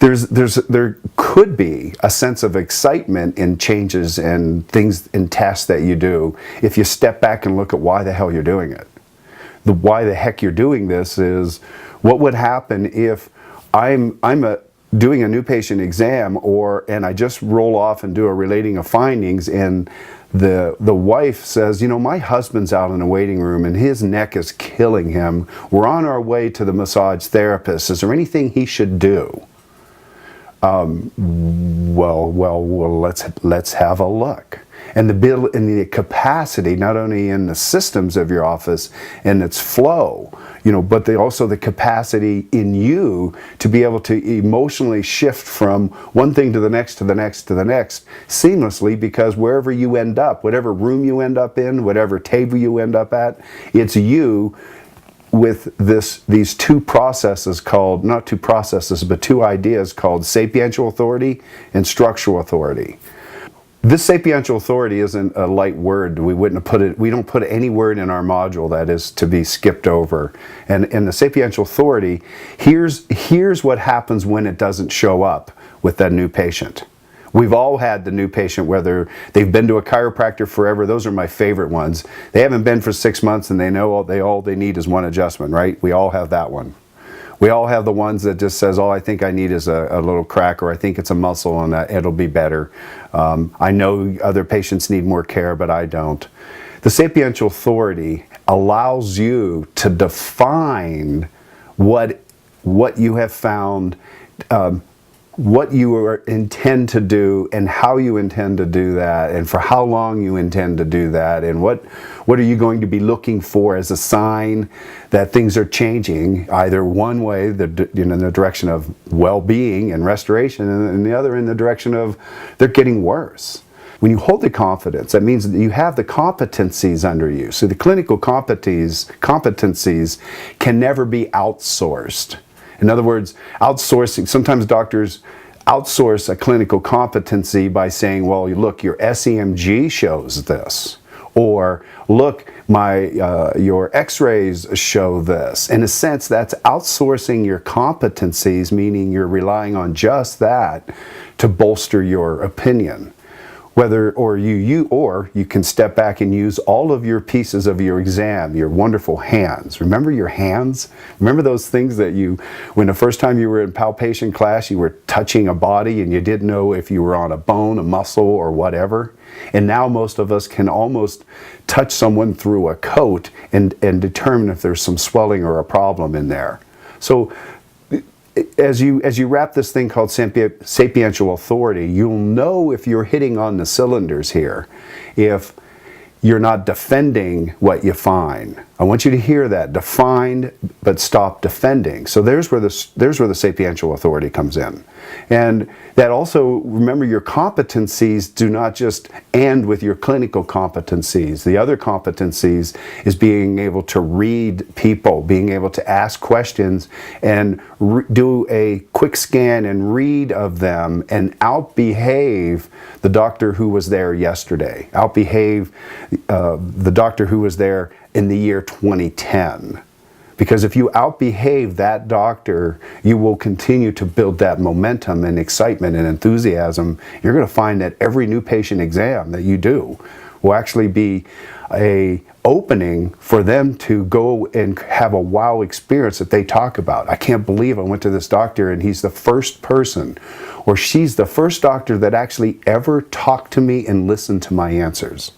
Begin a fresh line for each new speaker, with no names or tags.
there could be a sense of excitement in changes and things in tests that you do if you step back and look at why the hell you're doing it. The why the heck you're doing this is, what would happen if I'm doing a new patient exam, and I just roll off and do a relating of findings, and the wife says, you know, my husband's out in the waiting room and his neck is killing him. We're on our way to the massage therapist. Is there anything he should do? Well, let's have a look. And the capacity, not only in the systems of your office and its flow, you know, but also the capacity in you to be able to emotionally shift from one thing to the next, to the next, to the next, seamlessly, because wherever you end up, whatever room you end up in, whatever table you end up at, it's you with these two processes called, not two processes, but two ideas called sapiential authority and structural authority. This sapiential authority isn't a light word. We don't put any word in our module that is to be skipped over. And in the sapiential authority, here's what happens when it doesn't show up with that new patient. We've all had the new patient, whether they've been to a chiropractor forever. Those are my favorite ones. They haven't been for 6 months and they know all they need is one adjustment, right? We all have that one. We all have the ones that just says, all I think I need is a little crack, or I think it's a muscle and it'll be better. I know other patients need more care, but I don't. The sapiential authority allows you to define what you have found, what you intend to do, and how you intend to do that, and for how long you intend to do that, and what are you going to be looking for as a sign that things are changing, either one way, in the direction of well-being and restoration, and the other in the direction of they're getting worse. When you hold the confidence, that means that you have the competencies under you. So the clinical competencies can never be outsourced. In other words, outsourcing, sometimes doctors outsource a clinical competency by saying, well, look, your SEMG shows this. Or, look, your x-rays show this. In a sense, that's outsourcing your competencies, meaning you're relying on just that to bolster your opinion. Or you can step back and use all of your pieces of your exam, your wonderful hands. Remember your hands? Remember those things that when the first time you were in palpation class, you were touching a body and you didn't know if you were on a bone, a muscle, or whatever? And now most of us can almost touch someone through a coat and determine if there's some swelling or a problem in there. So as you wrap this thing called sapiential authority, you'll know if you're hitting on the cylinders here, if you're not defending what you find. I want you to hear that. Define, but stop defending. So there's where the sapiential authority comes in. And that also, remember, your competencies do not just end with your clinical competencies. The other competencies is being able to read people, being able to ask questions and do a quick scan and read of them and outbehave the doctor who was there yesterday, outbehave the doctor who was there in the year 2010. Because if you outbehave that doctor, you will continue to build that momentum and excitement and enthusiasm. You're going to find that every new patient exam that you do will actually be an opening for them to go and have a wow experience that they talk about. I can't believe I went to this doctor and he's the first person, or she's the first doctor that actually ever talked to me and listened to my answers.